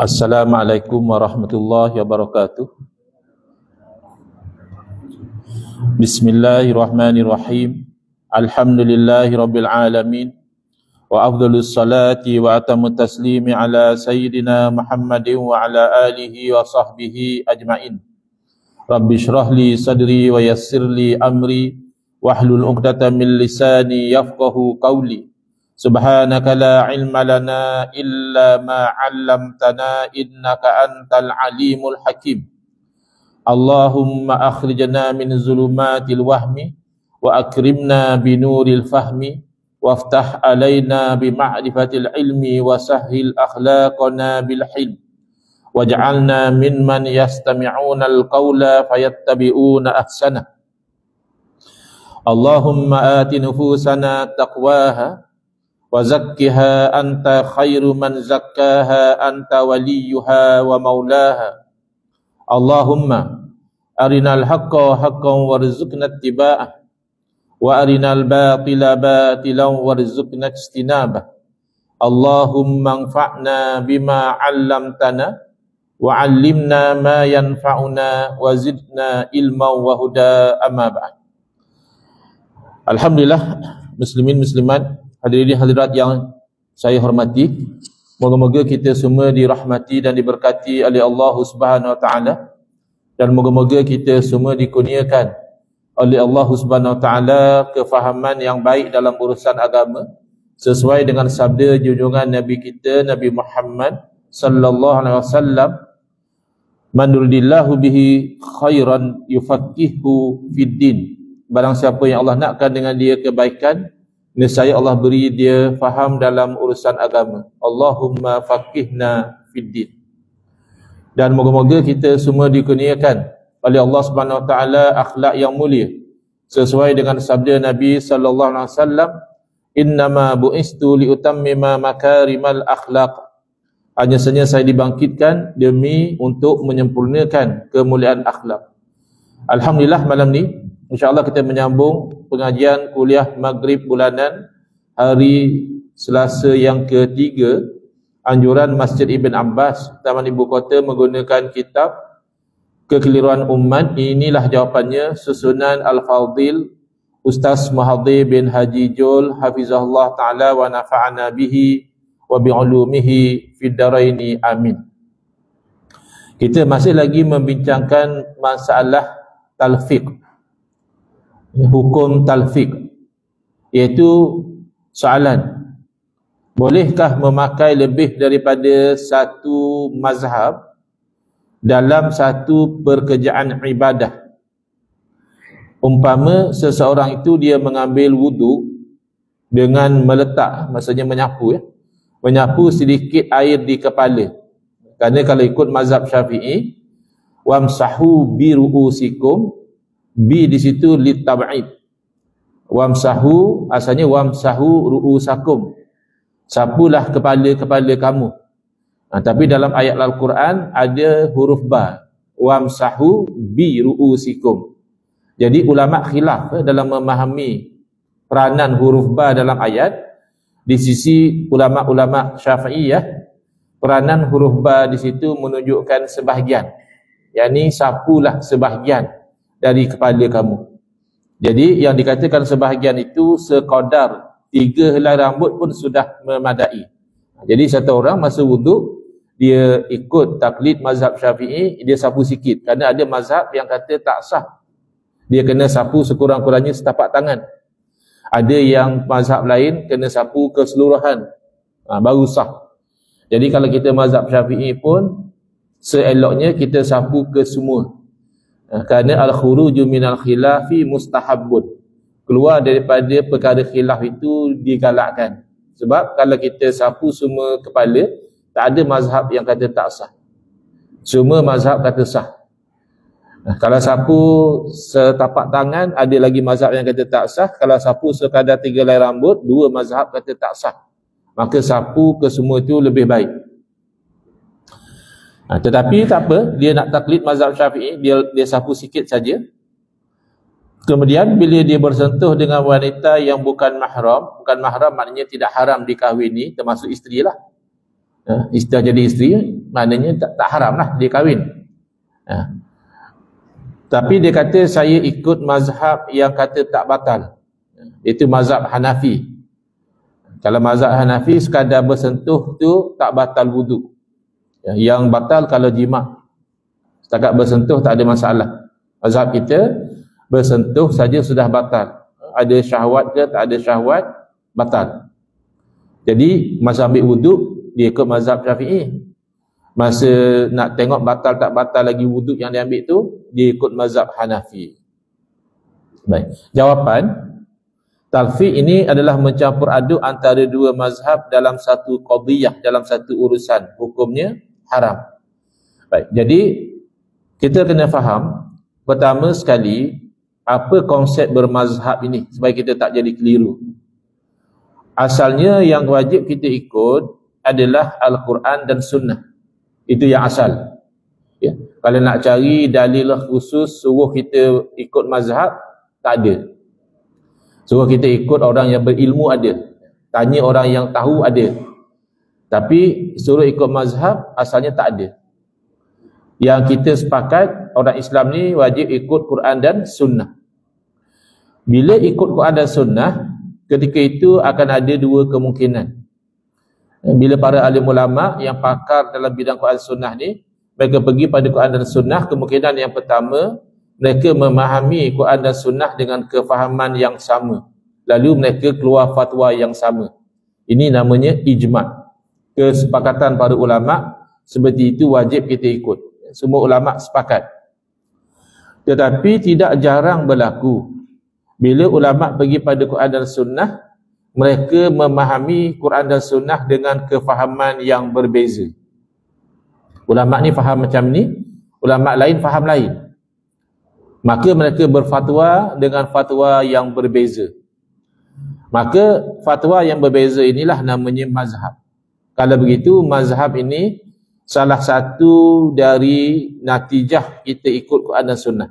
Assalamualaikum warahmatullahi wabarakatuh. Bismillahirrahmanirrahim. Alhamdulillahi rabbil alamin. Wa afdhalus salati wa atamut taslimi ala sayyidina Muhammadin wa ala alihi wa sahbihi ajma'in. Rabbi shrah li sadri wa yassir li amri wahlul 'uqdatam min lisani yafqahu qawli. Subhanaka la ilma lana illa ma 'allamtana innaka antal alimul hakim. Allahumma akhrijna min zulumatil wahmi wa akrimna binuril fahmi waftah alaina bi ma'rifatil ilmi wa sahhil akhlaqana bil hilm waj'alna mimman yastami'una al-qawla fayattabi'una ahsana. Allahumma ati nufusana taqwaha wa zakkiha anta khairu man zakkaha anta waliyuha wa maulaha. Allahumma arinal haqqa haqqan warzuqna ittiba'ah wa arinal batila batilan warzuqna ijtinabah. Allahumma anfa'na bima 'allamtana wa 'allimna ma yanfa'una wa zidna ilman wa huda, amma ba'd. Alhamdulillah, muslimin muslimat, hadirin hadirat yang saya hormati, moga-moga kita semua dirahmati dan diberkati oleh Allah Subhanahu wa taala, dan moga-moga kita semua dikurniakan oleh Allah Subhanahu wa taala kefahaman yang baik dalam urusan agama sesuai dengan sabda junjungan Nabi kita Nabi Muhammad sallallahu alaihi wasallam, man yuridillahu bihi khairan yufaqihu fid din. Barang siapa yang Allah nakkan dengan dia kebaikan, nescaya Allah beri dia faham dalam urusan agama. Allahumma faqihna fid din. Dan moga-moga kita semua dikurniakan oleh Allah Subhanahu wa taala akhlak yang mulia sesuai dengan sabda Nabi sallallahu alaihi wasallam, innama bu'istu liutammima makarimal akhlaq. Hanya saja saya dibangkitkan demi untuk menyempurnakan kemuliaan akhlak. Alhamdulillah, malam ni insya-Allah kita menyambung pengajian kuliah Maghrib bulanan hari Selasa yang ketiga anjuran Masjid Ibn Abbas Taman Ibu Kota menggunakan kitab Kekeliruan Umat. Inilah jawapannya, susunan Al-Fadhil Ustaz Muhadhir bin Haji Jul hafizahullah taala wa nafa'ana bihi wa bi'ulumihi fid dharaini, amin. Kita masih lagi membincangkan masalah talfiq, hukum talfiq, iaitu soalan, bolehkah memakai lebih daripada satu mazhab dalam satu pekerjaan ibadah? Umpama seseorang itu dia mengambil wudu dengan meletak, maksudnya menyapu, menyapu sedikit air di kepala. Kerana kalau ikut mazhab Syafi'i, wamsahu bi ru'usikum, bi di situ litab'id. Wamsahu asalnya wamsahu ru'usakum, sapulah kepala-kepala kamu. Tapi dalam ayat Al-Quran ada huruf ba, wamsahu bi ru'usikum. Jadi ulama khilaf dalam memahami peranan huruf ba dalam ayat. Di sisi ulama-ulama Syafi'iyah, peranan huruf ba di situ menunjukkan sebahagian, yakni sapulah sebahagian dari kepala kamu. Jadi yang dikatakan sebahagian itu sekadar 3 helai rambut pun sudah memadai. Jadi satu orang masa wuduk, dia ikut taklid mazhab Syafi'i, dia sapu sikit. Kerana ada mazhab yang kata tak sah, dia kena sapu sekurang-kurangnya setapak tangan. Ada yang mazhab lain kena sapu keseluruhan, baru sah. Jadi kalau kita mazhab Syafi'i pun seeloknya kita sapu ke semua. Kerana al-khuruju minal khilafi mustahabbun, keluar daripada perkara khilaf itu digalakkan. Sebab kalau kita sapu semua kepala, tak ada mazhab yang kata tak sah, semua mazhab kata sah. Kalau sapu setapak tangan, ada lagi mazhab yang kata tak sah. Kalau sapu sekadar 3 helai rambut, 2 mazhab kata tak sah. Maka sapu ke semua itu lebih baik. Tetapi tak apa, dia nak taklid mazhab Syafi'i, dia sapu sikit saja. Kemudian bila dia bersentuh dengan wanita yang bukan mahram maknanya tidak haram dikahwini, termasuk isteri lah. Dah jadi isteri, maknanya tak haram lah dia kahwin. Tapi dia kata saya ikut mazhab yang kata tak batal. Itu mazhab Hanafi. Kalau mazhab Hanafi sekadar bersentuh tu tak batal wuduk. Yang batal kalau jima'. Setakat bersentuh tak ada masalah. Mazhab kita bersentuh saja sudah batal. Ada syahwat ke tak ada syahwat, batal. Jadi masa ambil wuduk dia ikut mazhab Syafi'i. Masa nak tengok batal tak batal lagi wuduk yang dia ambil tu, dia ikut mazhab Hanafi. Baik. Jawapan, talfiq ini adalah mencampur aduk antara dua mazhab dalam satu qadiyah, dalam satu urusan. Hukumnya haram. Baik. Jadi kita kena faham pertama sekali apa konsep bermazhab ini supaya kita tak jadi keliru. Asalnya yang wajib kita ikut adalah Al-Quran dan Sunnah. Itu yang asal. Ya. Kalau nak cari dalil khusus suruh kita ikut mazhab, tak ada. Suruh kita ikut orang yang berilmu ada. Tanya orang yang tahu ada. Tapi suruh ikut mazhab asalnya tak ada. Yang kita sepakat orang Islam ni wajib ikut Quran dan Sunnah. Bila ikut Quran dan Sunnah, ketika itu akan ada dua kemungkinan. Bila para alim ulama yang pakar dalam bidang Quran Sunnah ni, mereka pergi pada Quran dan Sunnah, kemungkinan yang pertama, mereka memahami Quran dan Sunnah dengan kefahaman yang sama. Lalu mereka keluar fatwa yang sama. Ini namanya ijma'. Kesepakatan para ulama, seperti itu wajib kita ikut. Semua ulama sepakat. Tetapi tidak jarang berlaku. Bila ulama pergi pada Quran dan Sunnah, mereka memahami Quran dan Sunnah dengan kefahaman yang berbeza. Ulama ni faham macam ni, ulama lain faham lain. Maka mereka berfatwa dengan fatwa yang berbeza. Maka fatwa yang berbeza inilah namanya mazhab. Kalau begitu, mazhab ini salah satu dari natijah kita ikut Quran dan Sunnah.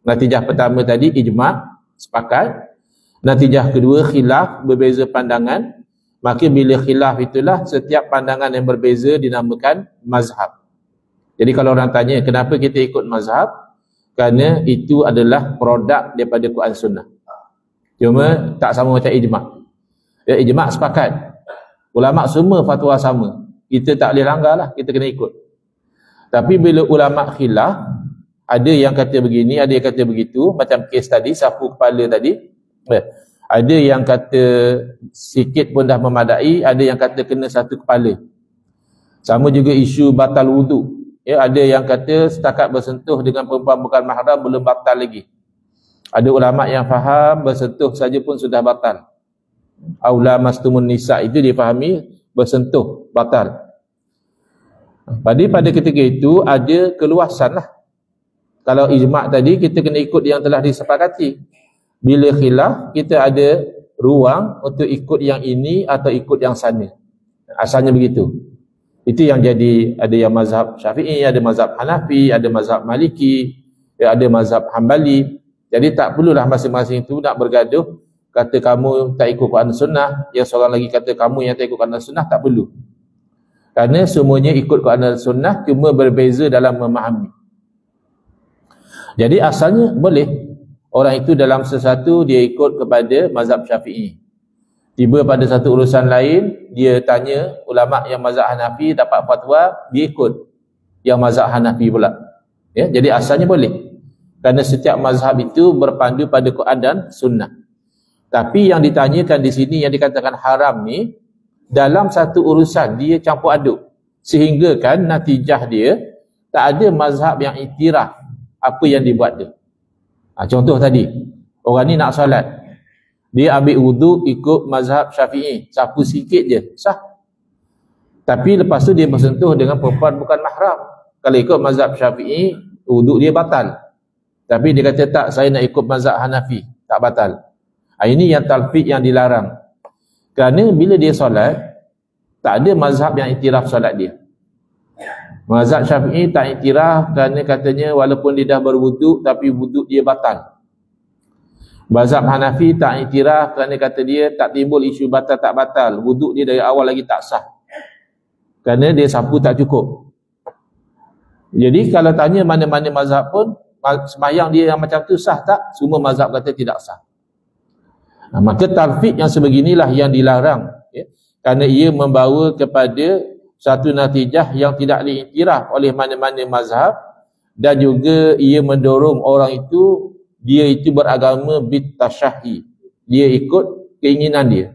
Natijah pertama tadi ijma', sepakat. Natijah kedua khilaf, berbeza pandangan. Maka bila khilaf itulah setiap pandangan yang berbeza dinamakan mazhab. Jadi kalau orang tanya kenapa kita ikut mazhab, kerana itu adalah produk daripada Quran Sunnah. Cuma tak sama macam ijma'. Ya, ijma' sepakat. Ulama semua fatwa sama. Kita tak boleh langgar lah, kita kena ikut. Tapi bila ulama khilaf, ada yang kata begini, ada yang kata begitu, macam kes tadi, sapu kepala tadi. Ada yang kata sikit pun dah memadai, ada yang kata kena satu kepala. Sama juga isu batal wuduk. Ya, ada yang kata setakat bersentuh dengan perempuan bukan mahram belum batal lagi. Ada ulama yang faham bersentuh saja pun sudah batal. Aula mastumun nisa, itu difahami bersentuh batal. Pada ketika itu ada keluasan lah. Kalau ijma' tadi kita kena ikut yang telah disepakati. Bila khilaf kita ada ruang untuk ikut yang ini atau ikut yang sana. Asalnya begitu. Itu yang jadi, ada yang mazhab Syafi'i, ada mazhab Hanafi, ada mazhab Maliki, ada mazhab Hambali. Jadi tak perlulah masing-masing itu nak bergaduh, kata kamu tak ikut Quran Sunnah, yang seorang lagi kata kamu yang tak ikut Quran Sunnah, tak perlu. Kerana semuanya ikut Quran Sunnah, cuma berbeza dalam memahami. Jadi asalnya boleh. Orang itu dalam sesuatu dia ikut kepada mazhab Syafi'i. Tiba pada satu urusan lain, dia tanya ulama yang mazhab Hanafi, dapat fatwa, dia ikut yang mazhab Hanafi pula. Ya, jadi asalnya boleh. Kerana setiap mazhab itu berpandu pada Quran dan Sunnah. Tapi yang ditanyakan di sini, yang dikatakan haram ni, dalam satu urusan dia campur aduk. Sehingga kan natijah dia, tak ada mazhab yang iktiraf apa yang dibuat dia. Contoh tadi, orang ni nak solat, dia ambil wuduk ikut mazhab Syafi'i, sapu sikit je, sah. Tapi lepas tu dia bersentuh dengan perempuan bukan mahram. Kalau ikut mazhab Syafi'i, wuduk dia batal. Tapi dia kata tak, saya nak ikut mazhab Hanafi, tak batal. Ini yang talfiq yang dilarang. Kerana bila dia solat, tak ada mazhab yang iktiraf solat dia. Mazhab Syafi'i tak iktiraf kerana katanya walaupun dia dah berwuduk tapi wuduk dia batal. Mazhab Hanafi tak iktiraf kerana kata dia tak timbul isu batal tak batal, wuduk dia dari awal lagi tak sah. kerana dia sapu tak cukup. Jadi kalau tanya mana-mana mazhab pun, sembahyang dia yang macam tu sah tak? Semua mazhab kata tidak sah. Maka tarfiq yang sebeginilah yang dilarang, ya? Kerana ia membawa kepada satu natijah yang tidak diiktiraf oleh mana-mana mazhab, dan juga ia mendorong orang itu, dia itu beragama bitasyahi, dia ikut keinginan dia.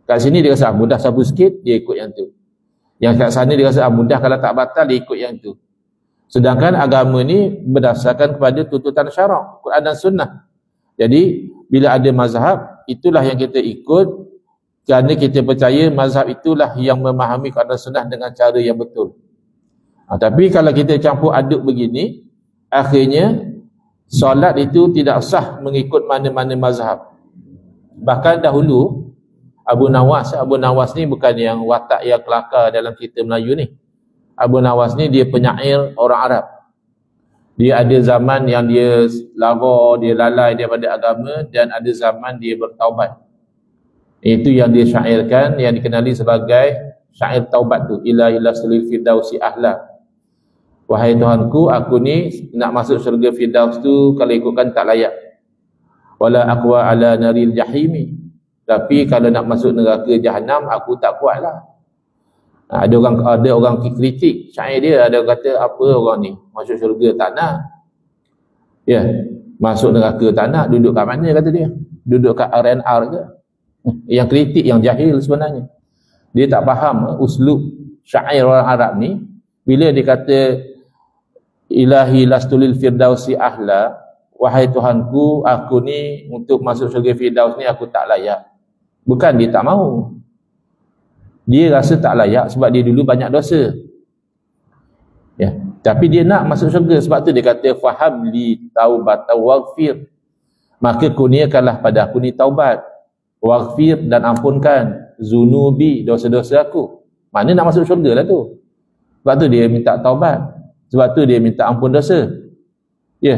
Kat sini dia rasa mudah sapu sikit, dia ikut yang tu. Yang kat sana dia rasa mudah, kalau tak batal dia ikut yang tu. Sedangkan agama ni berdasarkan kepada tuntutan syarak, Quran dan Sunnah. Jadi bila ada mazhab, itulah yang kita ikut, kerana kita percaya mazhab itulah yang memahami Quran dan Sunnah dengan cara yang betul. Tapi kalau kita campur aduk begini, akhirnya solat itu tidak sah mengikut mana-mana mazhab. Bahkan dahulu Abu Nawas ni bukan yang watak yang kelakar dalam cerita Melayu ni. Abu Nawas ni dia penyair orang Arab. Dia ada zaman yang dia lara, dia lalai daripada agama, dan ada zaman dia bertaubat. Itu yang dia syairkan, yang dikenali sebagai syair taubat tu. Ila sulil firdausi ahla. Wahai Tuhanku, aku ni nak masuk syurga Firdaus tu kalau ikutkan tak layak. Wala aqwa ala naril jahimi. Tapi kalau nak masuk neraka Jahannam, aku tak kuat lah. Ada orang kritik syair dia, ada kata apa orang ni masuk syurga tak nak. Ya, masuk neraka tak nak, duduk kat mana kata dia? Duduk kat RNR ke? Yang kritik yang jahil sebenarnya. Dia tak faham uslub syair orang Arab ni. Bila dia kata ilahi lastulil firdausi ahla, wahai Tuhanku, aku ni untuk masuk syurga Firdaus ni aku tak layak. Bukan dia tak mahu, dia rasa tak layak sebab dia dulu banyak dosa, ya. Tapi dia nak masuk syurga, sebab tu dia kata faham li taubatan waghfir, maka kurniakanlah pada aku ni taubat, waghfir dan ampunkan zunubi, dosa-dosa aku. Mana nak masuk syurga lah tu. Sebab tu dia minta taubat, sebab tu dia minta ampun dosa, ya.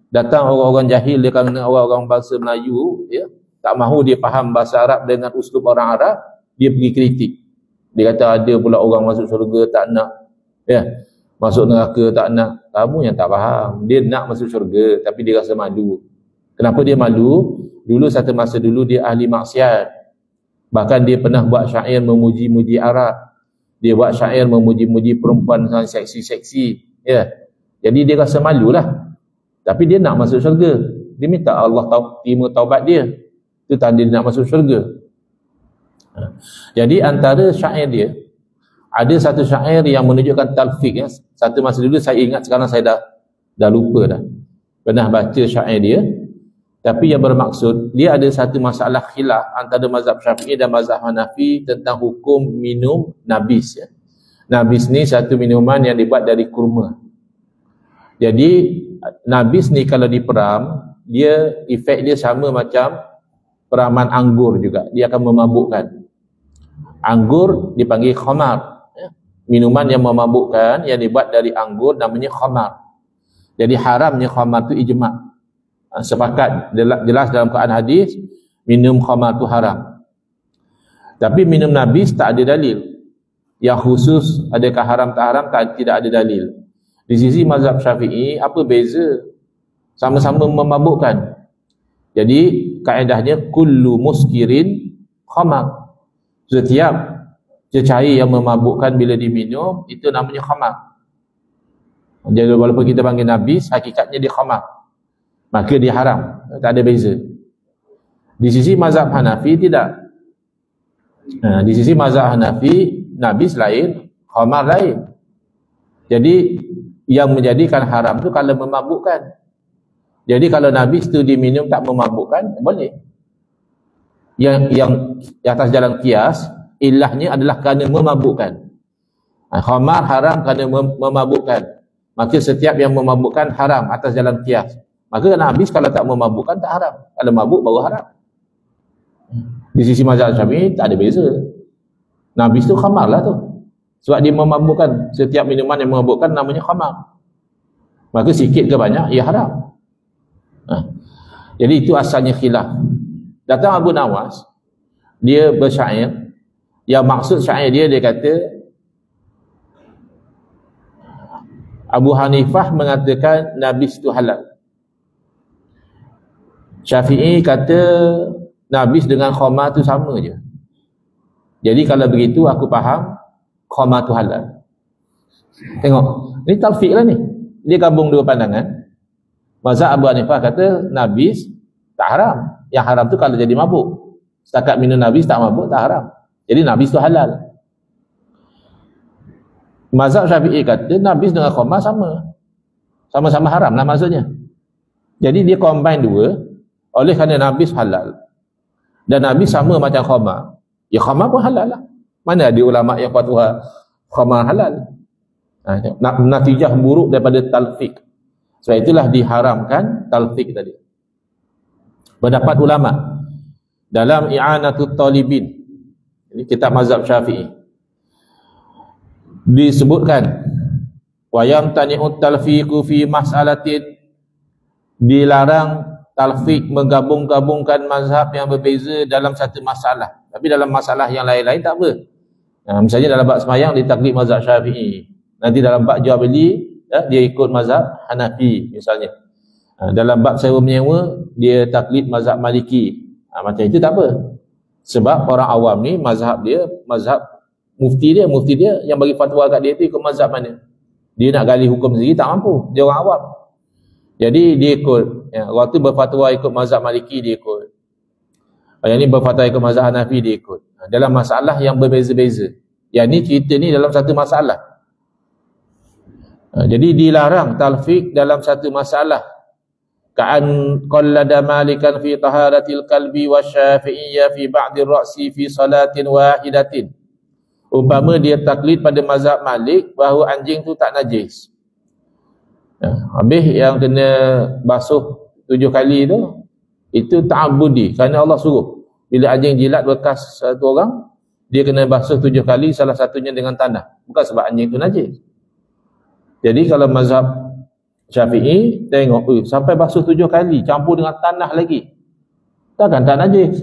Datang orang-orang jahil, dia kerana orang-orang bangsa Melayu, ya, tak mahu dia faham bahasa Arab dengan uslub orang Arab, dia pergi kritik. Dia kata ada pula orang masuk syurga tak nak, ya, masuk neraka tak nak. Kamu yang tak faham. Dia nak masuk syurga tapi dia rasa malu. Kenapa dia malu? Dulu satu masa dulu dia ahli maksiat. Bahkan dia pernah buat syair memuji-muji Arab. Dia buat syair memuji-muji perempuan yang seksi-seksi, ya. Jadi dia rasa malulah. Tapi dia nak masuk syurga. Dia minta Allah terima taubat dia. Itu tanda dia nak masuk syurga. Jadi antara syair dia, ada satu syair yang menunjukkan talfiq, ya. Satu masa dulu saya ingat, sekarang saya dah lupa dah. Pernah baca syair dia, tapi yang bermaksud dia ada satu masalah khilaf antara mazhab Syafi'i dan mazhab Hanafi tentang hukum minum nabis, ya. Nabis ni satu minuman yang dibuat dari kurma. Jadi nabis ni kalau diperam, dia efek dia sama macam peraman anggur juga, dia akan memabukkan. Anggur dipanggil khamar, ya. Minuman yang memabukkan yang dibuat dari anggur namanya khamar. Jadi haramnya khamar tu ijma'. Sepakat jelas dalam Quran hadis, minum khamar tu haram. Tapi minum nabis tak ada dalil. Yang khusus adakah haram tak haram, tidak ada dalil. Di sisi mazhab Syafi'i, apa beza? Sama-sama memabukkan. Jadi kaedahnya kullu muskirin khamar. Setiap cecair yang memabukkan bila diminum itu namanya khamar. Jadi walaupun kita panggil nabis, hakikatnya dia khamar, maka dia haram, tak ada beza. Di sisi mazhab Hanafi tidak. Di sisi mazhab Hanafi, nabis lain, khamar lain. Jadi yang menjadikan haram tu kalau memabukkan. Jadi kalau nabis tu diminum tak memabukkan, boleh. Yang atas jalan kias, ilahnya adalah kerana memabukkan. Khamar haram kerana memabukkan. Maka setiap yang memabukkan haram atas jalan kias. Maka nabis kalau tak memabukkan tak haram. Kalau mabuk baru haram. Di sisi mazhab Syafi'i tak ada beza. Nabis tu khamar lah tu. Sebab dia memabukkan. Setiap minuman yang memabukkan namanya khamar. Maka sikit ke banyak, ia haram. Jadi itu asalnya khilaf. Datang Abu Nawas, dia bersyair, yang maksud syair dia kata Abu Hanifah mengatakan nabis itu halal. Syafi'i kata nabis dengan khamar tu sama je. Jadi kalau begitu aku faham khamar tu halal. Tengok, ni talfiq lah ni. Dia gabung dua pandangan. Mazhab Abu Hanifah kata nabis tak haram. Yang haram tu kalau jadi mabuk. Setakat minum nabis tak mabuk, tak haram. Jadi nabis tu halal. Mazhab Syafi'i kata nabis dengan khamar sama. Sama-sama haram lah maksudnya. Jadi dia combine dua. Oleh kerana nabis halal dan nabis sama macam khamar, ya khamar pun halal lah. Mana ada ulama yang fatwa khamar halal? Natijah buruk daripada talfiq. Sebab itulah diharamkan talfiq tadi. Pendapat ulama dalam I'anatut Talibin, ini kitab mazhab Syafi'i, disebutkan wa yamtani'ut talfiqu fi mas'alatin, dilarang talfiq menggabung-gabungkan mazhab yang berbeza dalam satu masalah. Tapi dalam masalah yang lain-lain tak apa. Misalnya dalam bab semayang dia taklid mazhab Syafi'i. Nanti dalam bab jual beli dia ikut mazhab Hanafi misalnya. Dalam bab sewa menyewa dia taklid mazhab Maliki. Macam itu tak apa. Sebab orang awam ni mazhab dia, mazhab mufti dia yang bagi fatwa kat dia tu ikut mazhab mana. Dia nak gali hukum sendiri tak mampu. Dia orang awam. Jadi dia ikut, orang tu berfatwa ikut mazhab Maliki dia ikut. Yang ni berfatwa ikut mazhab Hanafi dia ikut. Dalam masalah yang berbeza-beza. Yang ni cerita ni dalam satu masalah. Jadi dilarang talfiq dalam satu masalah. Ka'an qallada malikan fi taharatil qalbi wa syafi'iyyah fi ba'dir ra'si fi salatin wahidatin. Umpama dia taklid pada mazhab Malik bahawa anjing tu tak najis. Habis yang kena basuh 7 kali tu, itu ta'abudi, kerana Allah suruh. Bila anjing jilat bekas satu orang, dia kena basuh 7 kali, salah satunya dengan tanah. Bukan sebab anjing tu najis. Jadi kalau mazhab Syafi'i, tengok, sampai basuh 7 kali, campur dengan tanah lagi, takkan tak najis.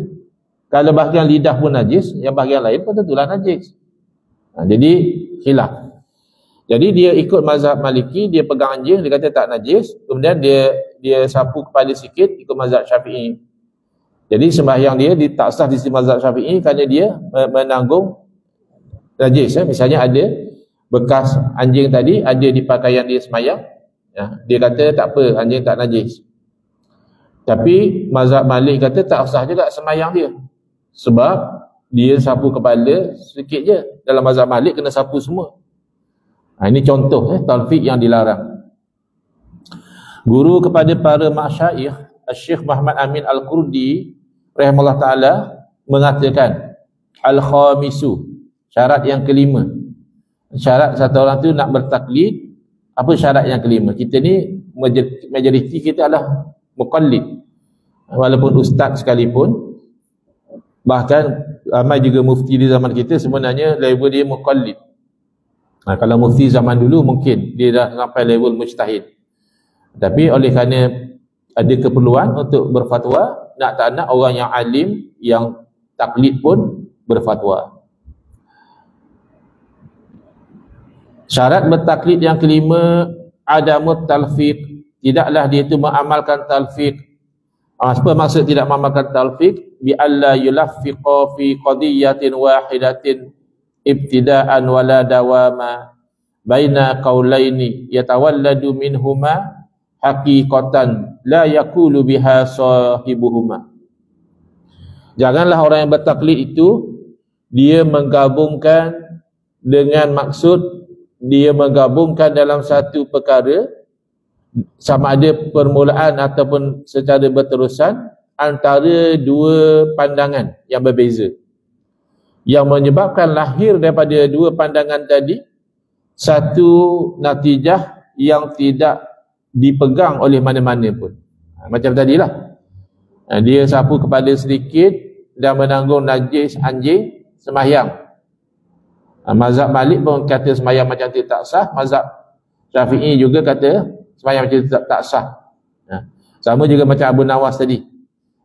Kalau bahagian lidah pun najis, yang bahagian lain pun tentulah najis. Jadi khilaf. Jadi dia ikut mazhab Maliki, dia pegang anjing, dia kata tak najis, kemudian dia sapu kepala sikit ikut mazhab Syafi'i. Jadi sembahyang dia tak sah di sisi mazhab Syafi'i kerana dia menanggung najis. Misalnya ada bekas anjing tadi ada di pakaian dia sembahyang, dia kata tak apa, anjing tak najis. Tapi mazhab Malik kata tak sah juga sembahyang dia, sebab dia sapu kepala sikit je. Dalam mazhab Malik kena sapu semua. Ini contoh talfiq yang dilarang. Guru kepada para masyayikh, Syekh Muhammad Amin Al-Qurdi rahimahullah ta'ala mengatakan al-khamisu, syarat yang kelima. Syarat satu orang tu nak bertaklid, apa syarat yang kelima? Kita ni majoriti kita adalah muqallid. Walaupun ustaz sekalipun, bahkan ramai juga mufti di zaman kita sebenarnya level dia muqallid. Kalau mufti zaman dulu mungkin dia dah sampai level mujtahid. Tapi oleh kerana ada keperluan untuk berfatwa, nak tak nak orang yang alim, yang taklid pun berfatwa. Syarat bertaklid yang kelima, adamut talfiq, tidaklah dia itu mengamalkan talfiq. Apa maksud tidak mengamalkan talfiq? Bi alla yulaffiqa fi qadiyatin wahidatin ibtida'an wala dawama baina qaulaini yatawalladu minhuma haqiqatan la yaqulu biha sahibuhuma. Janganlah orang yang bertaklid itu dia menggabungkan dengan maksud dia menggabungkan dalam satu perkara, sama ada permulaan ataupun secara berterusan, antara dua pandangan yang berbeza, yang menyebabkan lahir daripada dua pandangan tadi satu natijah yang tidak dipegang oleh mana-mana pun. Macam tadilah, dia sapu kepala sedikit dan menanggung najis anjing sembahyang. Mazhab Malik pun kata sembahyang macam tu tak sah. Mazhab Syafi'i juga kata sembahyang macam tu tak sah. Sama juga macam Abu Nawas tadi,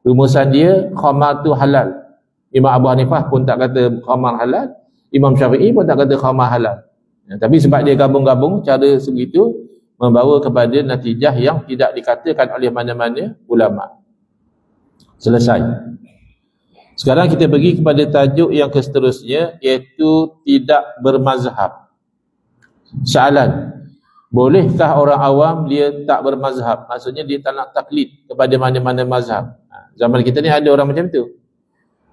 rumusan dia khamar tu halal. Imam Abu Hanifah pun tak kata khamar halal, Imam Syafi'i pun tak kata khamar halal. Tapi sebab dia gabung-gabung cara segitu, membawa kepada natijah yang tidak dikatakan oleh mana-mana ulama. Selesai. Sekarang kita pergi kepada tajuk yang seterusnya, iaitu tidak bermazhab. Soalan, bolehkah orang awam dia tak bermazhab? Maksudnya dia tak nak taklid kepada mana-mana mazhab. Zaman kita ni ada orang macam tu.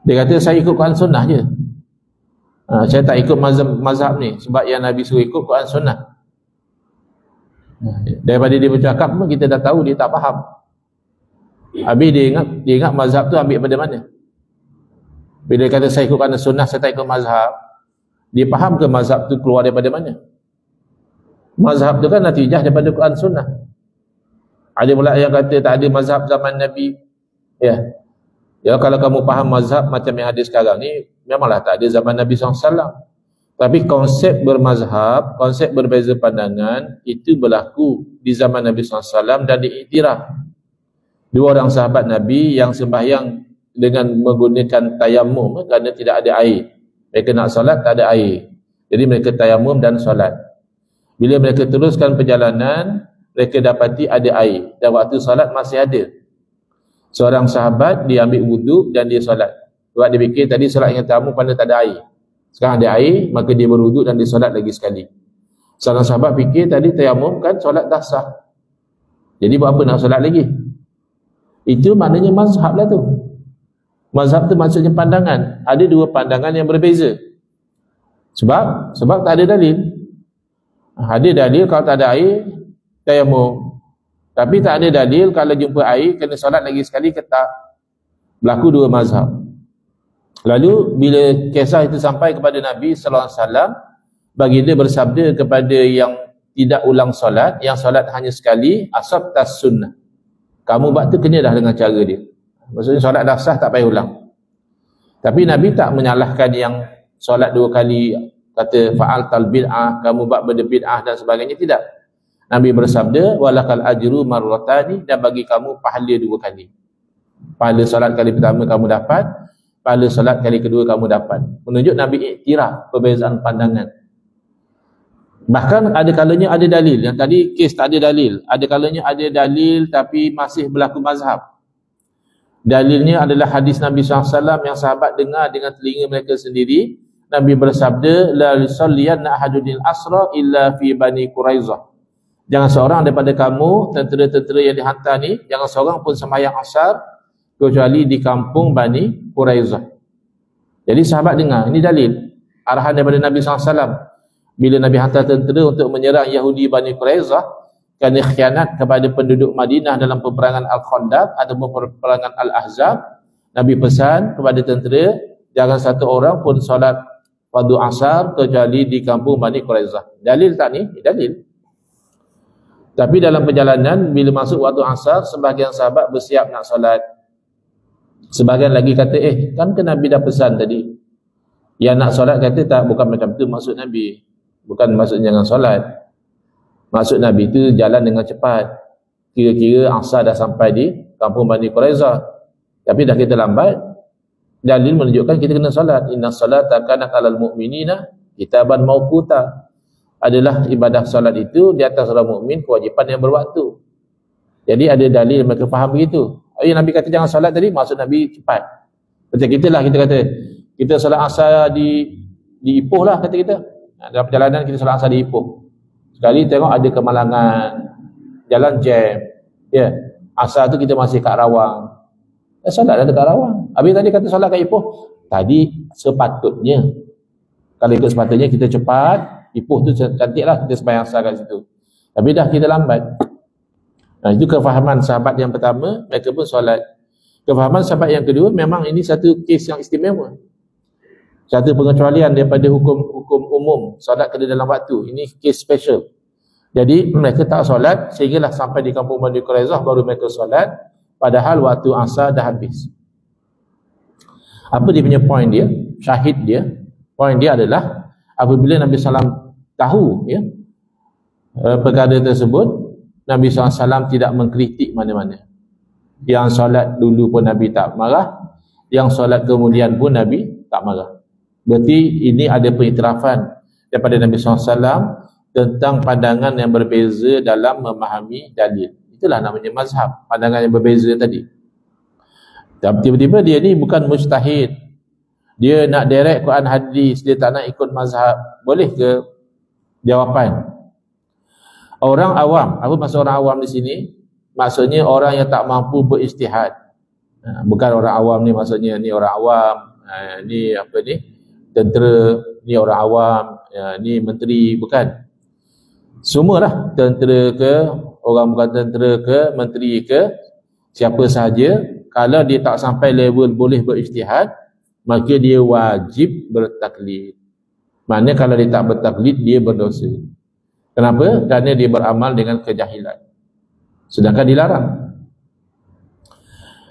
Dia kata saya ikut Quran Sunnah je. Saya tak ikut mazhab ni sebab yang Nabi suruh ikut Quran Sunnah. Daripada dia bercakap pun kita dah tahu dia tak faham. Habis dia ingat mazhab tu ambil pada mana? Bila dia kata saya ikut Quran Sunnah, saya tak ikut mazhab, dia faham ke mazhab tu keluar daripada mana? Mazhab tu kan natijah daripada Quran Sunnah. Ada pula yang kata tak ada mazhab zaman Nabi. Ya, kalau kamu faham mazhab macam yang ada sekarang ni, memanglah tak ada zaman Nabi SAW. Tapi konsep bermazhab, konsep berbeza pandangan, itu berlaku di zaman Nabi SAW dan diiktiraf. Dua orang sahabat Nabi yang sembahyang dengan menggunakan tayamum kerana tidak ada air. Mereka nak solat tak ada air. Jadi mereka tayamum dan solat. Bila mereka teruskan perjalanan, mereka dapati ada air dan waktu solat masih ada. Seorang sahabat dia ambil wuduk dan dia solat. Sebab dia fikir tadi solat dengan tayamum kerana tak ada air. Sekarang ada air, maka dia berwuduk dan dia solat lagi sekali. Seorang sahabat fikir tadi tayamum kan solat dah sah. Jadi buat apa nak solat lagi? Itu maknanya mazhab lah tu. Mazhab tu maksudnya pandangan. Ada dua pandangan yang berbeza. Sebab tak ada dalil. Ada dalil kalau tak ada air, tayamum. Tapi tak ada dalil kalau jumpa air, kena solat lagi sekali ke tak. Berlaku dua mazhab. Lalu bila kisah itu sampai kepada Nabi SAW, baginda bersabda kepada yang tidak ulang solat, yang solat hanya sekali, asabtas sunnah. Kamu buat tu kena dah dengan cara dia. Maksudnya solat dah sah, tak payah ulang. Tapi Nabi tak menyalahkan yang solat dua kali, kata fa'altal bid'ah, kamu buat benda bid'ah dan sebagainya, tidak. Nabi bersabda walakal ajru marratani, dan bagi kamu pahala dua kali. Pahala solat kali pertama kamu dapat, pahala solat kali kedua kamu dapat. Menunjuk Nabi iktiraf perbezaan pandangan. Bahkan ada kalanya ada dalil. Yang tadi kes tak ada dalil. Ada kalanya ada dalil tapi masih berlaku mazhab. Dalilnya adalah hadis Nabi SAW yang sahabat dengar dengan telinga mereka sendiri. Nabi bersabda, la yusalliyanna ahadunil asra illa fi Bani Quraizah. Jangan seorang daripada kamu, tentera-tentera yang dihantar ni, jangan seorang pun sembahyang asar kecuali di kampung Bani Quraizah. Jadi sahabat dengar, ini dalil arahan daripada Nabi SAW. Bila Nabi hantar tentera untuk menyerang Yahudi Bani Quraizah kerana khianat kepada penduduk Madinah dalam peperangan Al-Khandaq ataupun peperangan Al-Ahzab, Nabi pesan kepada tentera, jangan satu orang pun solat fardu asar kecuali di kampung Bani Quraizah. Dalil tak ni? Dalil. Tapi dalam perjalanan, bila masuk waktu asar, sebahagian sahabat bersiap nak solat. Sebahagian lagi kata, kan ke Nabi dah pesan tadi. Yang nak solat kata tak, bukan macam tu maksud Nabi. Bukan maksud jangan solat. Maksud Nabi tu jalan dengan cepat. Kira-kira asar dah sampai di kampung Bani Quraizah. Tapi dah kita lambat. Dalil menunjukkan kita kena solat. Inna salata kanat alal mu'minina kitaban mawquta. Adalah ibadah solat itu di atas orang mukmin kewajipan yang berwaktu. Jadi ada dalil mereka faham begitu. Nabi kata jangan solat tadi, maksud Nabi cepat. Macam kita lah, kita kata kita solat asar di Ipoh lah, kata kita. Dalam perjalanan kita solat asar di Ipoh. Sekali tengok ada kemalangan, jalan jam. Asar tu kita masih kat Rawang. Solat dah dekat Rawang. Habis tadi kata solat kat Ipoh. Tadi sepatutnya, kalau ikut sepatutnya kita cepat, Ipoh tu cantik lah kita sembahyang asar kat situ. Tapi dah kita lambat. Itu kefahaman sahabat yang pertama, mereka pun solat. Kefahaman sahabat yang kedua, memang ini satu kes yang istimewa. Satu pengecualian daripada hukum umum, solat kena dalam waktu. Ini kes special. Jadi mereka tak solat sehinggalah sampai di kampung Bani Quraizah baru mereka solat, padahal waktu asar dah habis. Apa dia punya point dia? Syahid dia. Point dia adalah apabila Nabi SAW tahu perkara tersebut, Nabi SAW tidak mengkritik mana-mana. Yang solat dulu pun Nabi tak marah, yang solat kemudian pun Nabi tak marah. Berarti ini ada pengiktirafan daripada Nabi SAW tentang pandangan yang berbeza dalam memahami dalil. Itulah namanya mazhab, pandangan yang berbeza tadi. Tiba-tiba dia ni bukan mujtahid, dia nak direct Quran hadis, dia tak nak ikut mazhab. Boleh ke? Jawapan, orang awam. Apa maksud orang awam di sini? Maksudnya orang yang tak mampu berijtihad. Bukan orang awam ni maksudnya ni orang awam, ni apa ni, tentera, ni orang awam, ni menteri, bukan. Semualah, tentera ke, orang bukan tentera ke, menteri ke, siapa sahaja, kalau dia tak sampai level boleh berijtihad, maka dia wajib bertaklid. Maknanya kalau dia tak bertaklid, dia berdosa. Kenapa? Kerana dia beramal dengan kejahilan, sedangkan dilarang.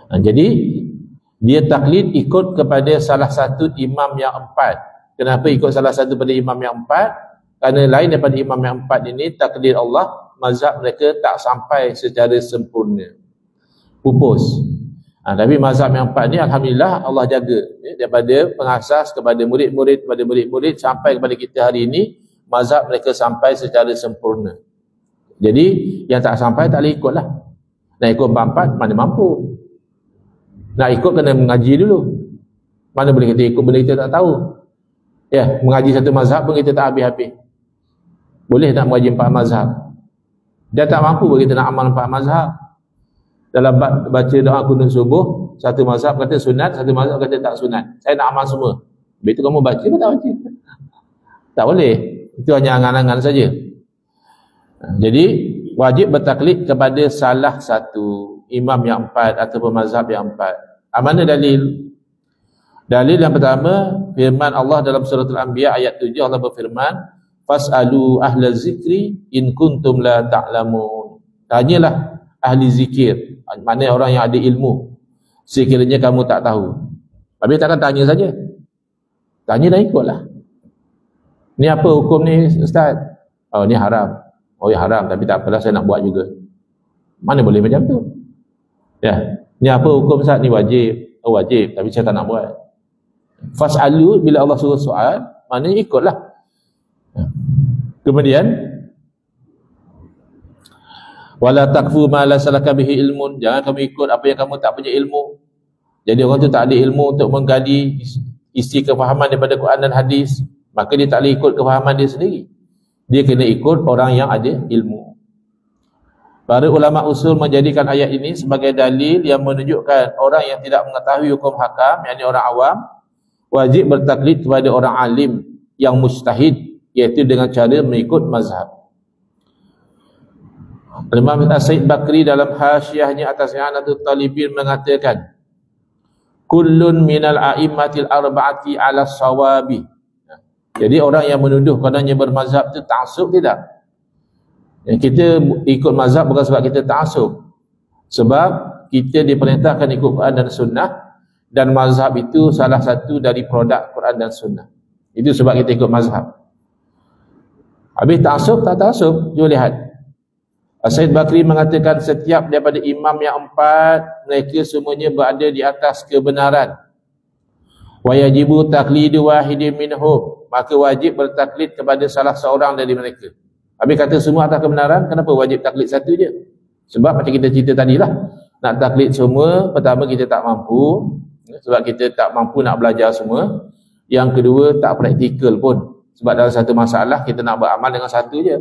Jadi dia taklid ikut kepada salah satu imam yang empat. Kenapa ikut salah satu pada imam yang empat? Kerana lain daripada imam yang empat ini, takdir Allah, mazhab mereka tak sampai secara sempurna, pupus. Tapi mazhab yang empat ni alhamdulillah Allah jaga, daripada pengasas kepada murid-murid, kepada murid-murid sampai kepada kita hari ini, mazhab mereka sampai secara sempurna. Jadi yang tak sampai tak boleh ikut lah. Nak ikut empat-empat mana mampu. Nak ikut kena mengaji dulu. Mana boleh kita ikut benda kita tak tahu. Ya, mengaji satu mazhab pun kita tak habis-habis. Boleh nak mengaji empat mazhab? Dia tak mampu kita nak amal empat mazhab. Dalam baca doa kunut subuh, satu mazhab kata sunat, satu mazhab kata tak sunat. Saya nak amal semua. Begitu kamu baca ke tak baca? Tak boleh. Itu hanya angan-angan saja. Jadi wajib bertaklid kepada salah satu imam yang empat ataupun mazhab yang empat. Mana dalil? Dalil yang pertama, firman Allah dalam surah Al-Anbiya ayat 7, Allah berfirman, "Fas'alu ahla zikri in kuntum la ta'lamun." Tanyalah ahli zikir, maknanya orang yang ada ilmu, sekiranya kamu tak tahu. Habis takkan tanya saja. Tanya dan ikutlah. Ni apa hukum ni ustaz? Oh ni haram. Oh ya haram, tapi tak apalah saya nak buat juga. Mana boleh macam tu? Ya, ni apa hukum ustaz? Ni wajib. Oh wajib, tapi saya tak nak buat. Fas'alu, bila Allah suruh soal, maknanya ikutlah. Kemudian wala takfu ma la salaka bihi ilmun, jangan kamu ikut apa yang kamu tak punya ilmu. Jadi orang tu tak ada ilmu untuk menggali isi kefahaman daripada Quran dan hadis, maka dia tak boleh ikut kefahaman dia sendiri. Dia kena ikut orang yang ada ilmu. Para ulama usul menjadikan ayat ini sebagai dalil yang menunjukkan orang yang tidak mengetahui hukum hakam, yakni orang awam, wajib bertaklid kepada orang alim yang mujtahid, iaitu dengan cara mengikut mazhab. Imam As-Said Bakri dalam hasyiahnya atas I'anatul Talibin mengatakan, kullun minal a'immatil arba'ati ala sawabi. Jadi orang yang menuduh kononnya bermazhab itu ta'assub, tidak. Kita ikut mazhab bukan sebab kita ta'assub, sebab kita diperintahkan ikut Quran dan Sunnah, dan mazhab itu salah satu dari produk Quran dan Sunnah. Itu sebab kita ikut mazhab. Habis ta'assub tak ta'assub, cuba lihat. Said Bakri mengatakan setiap daripada imam yang empat, mereka semuanya berada di atas kebenaran. Wa yajibu taqlidu wahidin minhum, maka wajib bertaklid kepada salah seorang dari mereka. Habis kata semua atas kebenaran, kenapa wajib taklid satu je? Sebab macam kita cerita tadilah, nak taklid semua, pertama kita tak mampu, sebab kita tak mampu nak belajar semua. Yang kedua tak praktikal pun, sebab dalam satu masalah kita nak beramal dengan satu je.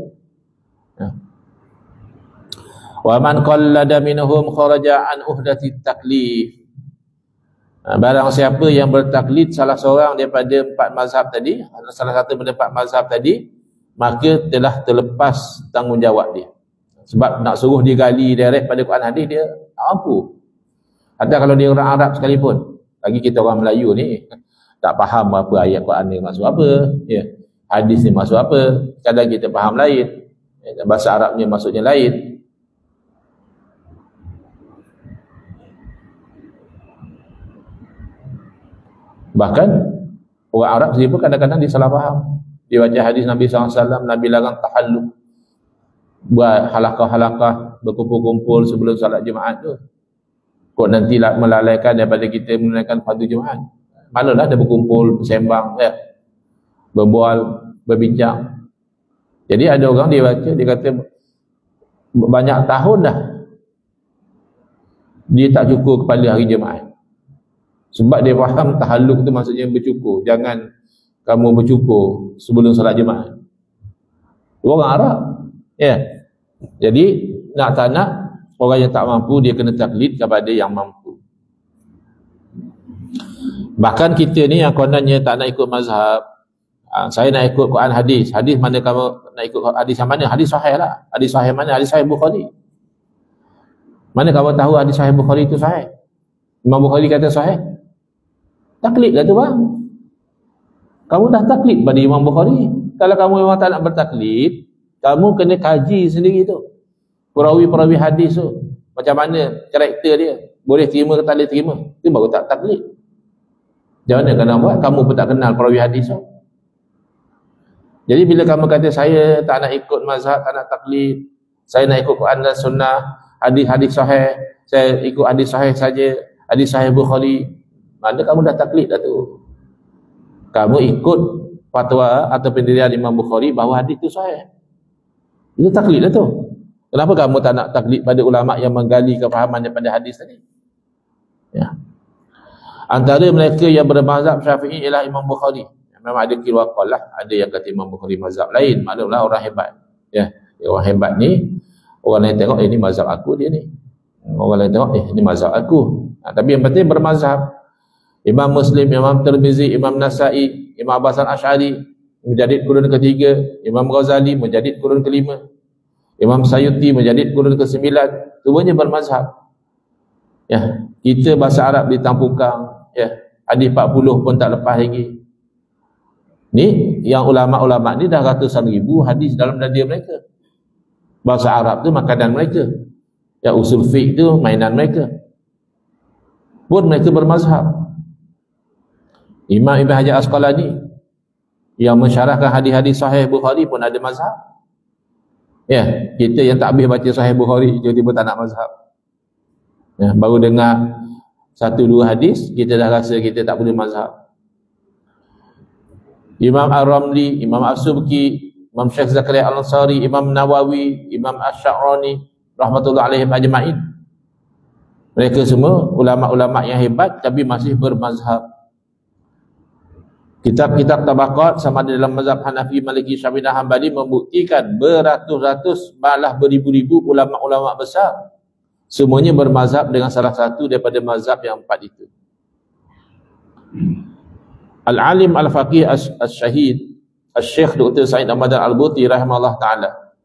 Wa man qallada minhum kharaja an uhdati taklif. Barang siapa yang bertaklid salah seorang daripada empat mazhab tadi, salah satu daripada empat mazhab tadi, maka telah terlepas tanggungjawab dia. Sebab nak suruh dia gali direct pada Quran hadis, dia tak mampu. Hatta kalau dia orang Arab sekalipun, lagi kita orang Melayu ni tak faham apa ayat Quran ni maksud apa, ya, hadis ni maksud apa. Kadang kita faham lain, bahasa Arabnya maksudnya lain. Bahkan orang Arab sendiri pun kadang-kadang dia salah faham. Dia baca hadis Nabi SAW, Nabi larang tahalluk, buat halakah-halakah, berkumpul-kumpul sebelum salat Jumaat tu. Kok nanti melalaikan daripada kita menunaikan fardu Jumaat. Manalah dia berkumpul, bersembang, ya, berbual, berbincang. Jadi ada orang dia baca, dia kata banyak tahun dah dia tak cukur kepala hari Jumaat. Sebab dia faham tahalluk tu maksudnya bercukur. Jangan kamu bercukur sebelum solat Jumaat. Orang Arab. Ya. Jadi nak tak nak, orang yang tak mampu dia kena taklid kepada yang mampu. Bahkan kita ni yang kononnya tak nak ikut mazhab, saya nak ikut Quran hadis. Hadis mana kamu nak ikut hadis yang mana? Hadis sahih lah. Hadis sahih mana? Hadis sahih Bukhari. Mana kamu tahu hadis sahih Bukhari itu sahih? Imam Bukhari kata sahih. Taklid lah tu bang. Kamu dah taklid pada Imam Bukhari. Kalau kamu memang tak nak bertaklid, kamu kena kaji sendiri tu. Perawi-perawi hadis tu, macam mana karakter dia, boleh terima ke tak boleh terima, itu baru tak taklid. Macam mana kena buat? Kamu pun tak kenal perawi hadis tu. Jadi bila kamu kata saya tak nak ikut mazhab, tak nak taklid, saya nak ikut Quran dan Sunnah, hadis-hadis sahih, saya ikut hadis sahih saja, hadis sahih Bukhari, mana kamu dah taklid dah tu. Kamu ikut fatwa atau pendirian Imam Bukhari bahawa hadis itu sahih. Itu taklid lah tu. Kenapa kamu tak nak taklid pada ulama yang menggali kefahaman daripada hadis tadi? Ya. Antara mereka yang bermazhab Syafi'i ialah Imam Bukhari. Memang ada qil lah, ada yang kata Imam Bukhari mazhab lain, maklumlah orang hebat. Ya, orang hebat ni, orang lain tengok ini mazhab aku dia ni. Orang lain tengok ini mazhab aku. Tapi yang penting bermazhab. Imam Muslim, Imam Tirmizi, Imam Nasai, Imam Abbas Al-Ash'ari menjadid kurun ketiga, Imam Ghazali menjadid kurun kelima, Imam Sayuti menjadid kurun ke-9, semuanya bermazhab. Ya, kita bahasa Arab ditampukang, ya, hadis 40 pun tak lepas lagi. Ni yang ulama-ulama ni dah ratusan ribu hadis dalam dada mereka. Bahasa Arab tu makanan mereka. Ya, usul fiqh tu mainan mereka. Pun mereka bermazhab. Imam Ibn Hajar Asqalani yang mensyarahkan hadis-hadis sahih Bukhari pun ada mazhab. Ya, kita yang tak habis baca sahih Bukhari tiba-tiba tak nak mazhab. Ya, baru dengar 1-2 hadis kita dah rasa kita tak boleh mazhab. Imam Ar-Ramli, Imam As-Subki, Imam Syekh Zakaria Al-Ansari, Imam Nawawi, Imam Asy-Sya'rani rahmatullah alaihim ajma'in. Mereka semua ulama-ulama yang hebat tapi masih bermazhab. Kitab-kitab tabaqat sama ada dalam mazhab Hanafi, Maliki, Syafi'i dan Hanbali membuktikan beratus-ratus malah beribu-ribu ulama-ulama besar semuanya bermazhab dengan salah satu daripada mazhab yang 4 itu. Al-Alim Al-Faqih Al-Syahid Al-Syekh Dr. Said Ahmad Al-Buti rahimahullah ta'ala,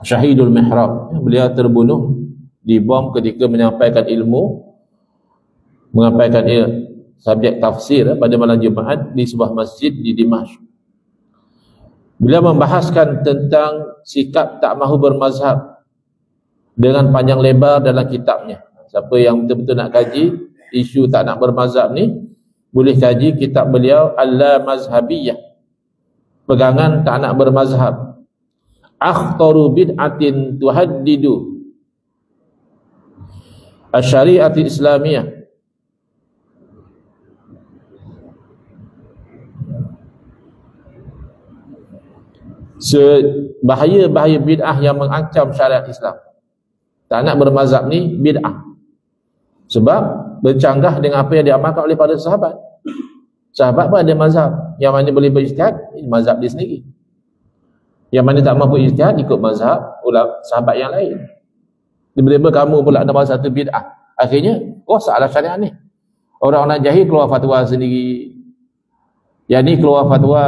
Syahidul Mihrab, beliau terbunuh di bom ketika menyampaikan ilmu, menyampaikan subjek tafsir pada malam Jumaat di sebuah masjid di Dimashq. Beliau membahaskan tentang sikap tak mahu bermazhab dengan panjang lebar dalam kitabnya. Siapa yang betul-betul nak kaji isu tak nak bermazhab ni, boleh kaji kitab beliau Al-Mazhabiyah, pegangan tak nak bermazhab. Akhtaru bid'atin tuhaddidu asy-syari'ati Islamiyah. Bahaya-bahaya bid'ah yang mengancam syariat Islam. Tak nak bermazhab ni bid'ah. Sebab bercanggah dengan apa yang diamalkan oleh para sahabat. Sahabat pun ada mazhab. Yang mana boleh berijtihad, mazhab dia sendiri. Yang mana tak mampu ijtihad, ikut mazhab sahabat yang lain. Tiba-tiba kamu pula nak buat satu bid'ah. Akhirnya, salah syariat ni. Orang-orang jahil keluar fatwa sendiri. Yang ni keluar fatwa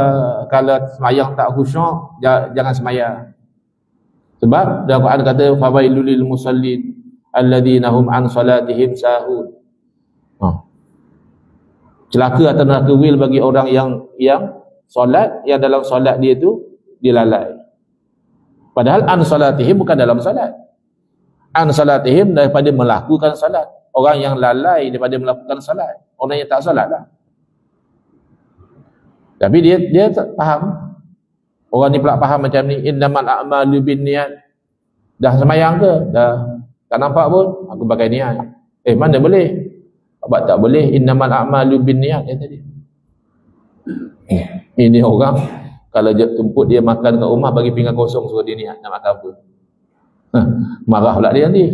kalau semayang tak khusyuk, jangan semayang. Sebab dalam Quran kata fawailul lil musallin alladzina hum an salatihim sahun. Celaka atau neraka wil bagi orang yang solat, yang dalam solat dia tu dilalai. Padahal an salatihim bukan dalam solat. An salatihim daripada melakukan solat. Orang yang lalai daripada melakukan solat, orang yang tak solat lah. Tapi dia tak faham. Orang ni pula faham macam ni, innamal a'malu binniyat. Dah semayang ke? Dah. Tak nampak pun, aku pakai niat. Mana boleh? Abang tak boleh, innamal a'malu binniyat dia tadi. Ini orang Kalau tumput dia makan kat rumah, bagi pinggan kosong, suruh dia niat nak makan apa. Marah pula dia nanti.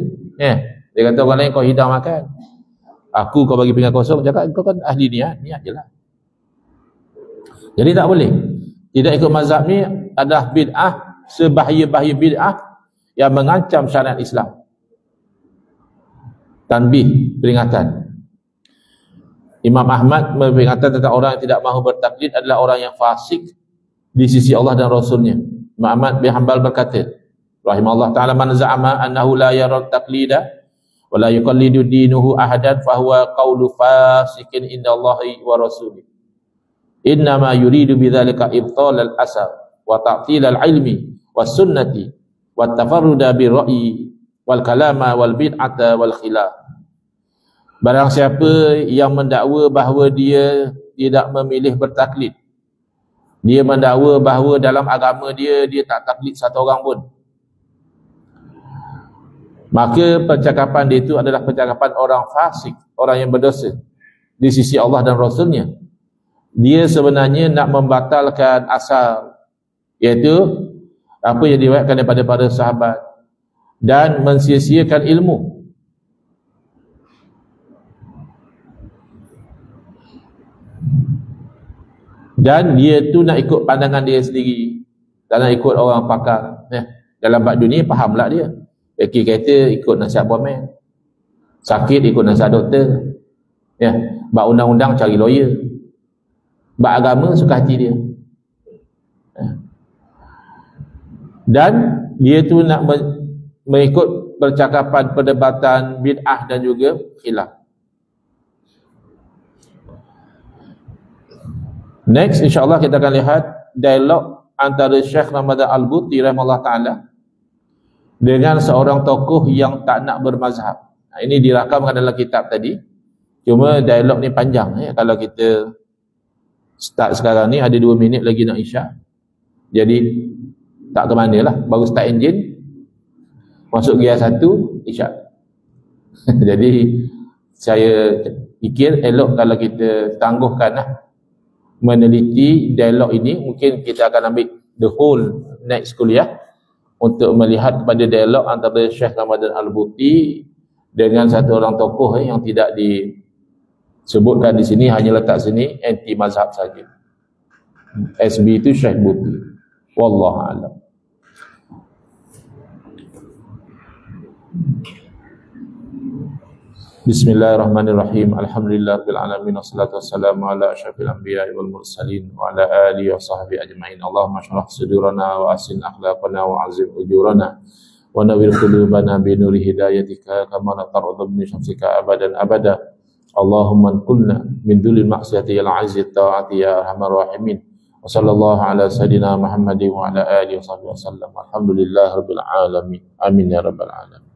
Dia kata orang lain kau hidang makan, aku kau bagi pinggan kosong. Cakap kau kan ahli niat je lah. Jadi tak boleh. Tidak ikut mazhab ni adalah bid'ah, sebahaya-bahaya bid'ah yang mengancam syariat Islam. Tanbih, peringatan. Imam Ahmad memperingatkan tentang orang yang tidak mahu bertaklid adalah orang yang fasik di sisi Allah dan Rasulnya. Imam Ahmad bin Hanbal berkata, rahimahullah ta'ala, man za'ama annahu la yara taklida wa la yuqallidu dinuhu ahadan fahuwa qawlu fasikin inda Allahi wa rasulih. Innama yuridu bidzalika ibtal al-asar wa ta'til al-ilmi was sunnati wa tafarruda bir ra'yi wal kalama wal bid'ata wal khilaf. Barang siapa yang mendakwa bahawa dia tidak memilih bertaklid, dia mendakwa bahawa dalam agama dia tak taklid satu orang pun, maka percakapan dia itu adalah percakapan orang fasik, orang yang berdosa di sisi Allah dan Rasulnya. Dia sebenarnya nak membatalkan asal, iaitu apa yang diriwayatkan daripada para sahabat, dan mensia-siakan ilmu. Dan dia tu nak ikut pandangan dia sendiri, tak nak ikut orang pakar. Dalam bab dunia fahamlah dia. Peki kereta ikut nasihat Bomen, sakit ikut nasihat doktor. Bab undang-undang cari lawyer. Bab agama suka hati dia. Dan dia tu nak mengikut percakapan, perdebatan, bid'ah dan juga khilaf. Next, insyaAllah kita akan lihat dialog antara Syekh Ramadan Al-Buti rahimahullah ta'ala dengan seorang tokoh yang tak nak bermazhab. Ini dirakamkan dalam kitab tadi. Cuma dialog ni panjang. Kalau kita start sekarang ni, ada 2 minit lagi nak isyak. Jadi tak ke mana lah. Baru start enjin, masuk gear 1, isyak. Jadi saya fikir elok kalau kita tangguhkan lah meneliti dialog ini. Mungkin kita akan ambil the whole next kuliah untuk melihat kepada dialog antara Syekh Ramadan Al-Buti dengan satu orang tokoh yang tidak disebutkan di sini, hanya letak sini anti mazhab saja. SB itu Syekh Buti. Wallahu a'lam. Bismillahirrahmanirrahim. Alhamdulillahirabbil alamin, wassalatu wassalamu ala asyrafil anbiya'i wal mursalin wa ala alihi wa sahbihi ajma'in. Allahumma shrah sudurana wa asin akhlaqana wa azim ujurana wa nawwir qulubana bi nuri hidayatika kama tarda bi syamsika abadan abada. Allahumma qulna min dhulil ma'siyati al aziz ta'ati ya arhamar rahimin. Wa sallallahu ala sayidina Muhammadin wa ala alihi wa sahbihi wasallam. Alhamdulillahirabbil alamin. Amin ya rabbal alamin.